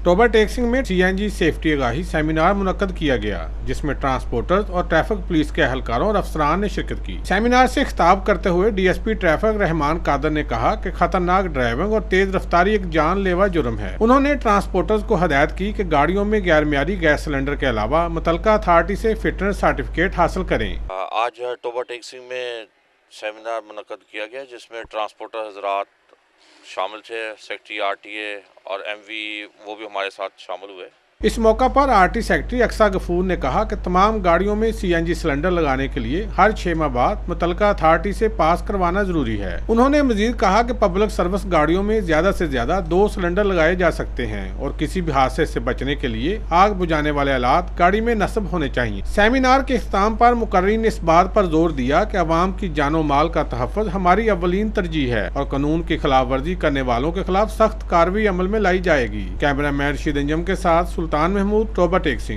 Toba टेक्सिंग में CNG safety आगाही seminar मुनक्कद किया गया, जिसमें ट्रांसपोर्टर्स और ट्रैफिक पुलिस के एहलकारों और अफसरान ने शिरकत की। सेमिनार से खिताब करते हुए डीएसपी ट्रैफिक रहमान कादर ने कहा कि खतरनाक ड्राइविंग और तेज रफ्तारी एक जानलेवा जुर्म है। उन्होंने ट्रांसपोर्टर्स को हदायत की कि गाड़ियों में गैर मियारी गैस सिलेंडर के अलावा मुतलका अथॉरिटी से फिटनेस सर्टिफिकेट हासिल करें। आज टोबा टेक्सिंग में सेमिनार मुनक्कद किया गया, जिसमें ट्रांसपोर्टर हजरात शामिल थे। सेक्रेटरी आरटीए और एमवी वो भी हमारे साथ शामिल हुए। इस मौका पर आरटी सेक्रेटरी अक्सा गफूर ने कहा कि तमाम गाड़ियों में सीएनजी सिलेंडर लगाने के लिए हर 6 माह बाद मुतलका अथॉरिटी से पास करवाना जरूरी है। उन्होंने मजीद कहा कि पब्लिक सर्विस गाड़ियों में ज्यादा से ज्यादा 2 सिलेंडर लगाए जा सकते हैं और किसी भी हादसे से बचने के लिए आग बुझाने वाले आलात गाड़ी में नस्ब होने चाहिए। सेमिनार के इख्तिताम पर मुकर्रीन ने इस बात पर जोर दिया कि अवाम की जानो माल का तहफ़्फ़ुज़ हमारी अव्वलीन तरजीह है और कानून की खिलाफ वर्जी करने वालों के खिलाफ सख्त कार्रवाई अमल में लाई जाएगी। कैमरामैन रशीद अंजम के साथ सुल्तान महमूद, टोबा टेक्सिंग।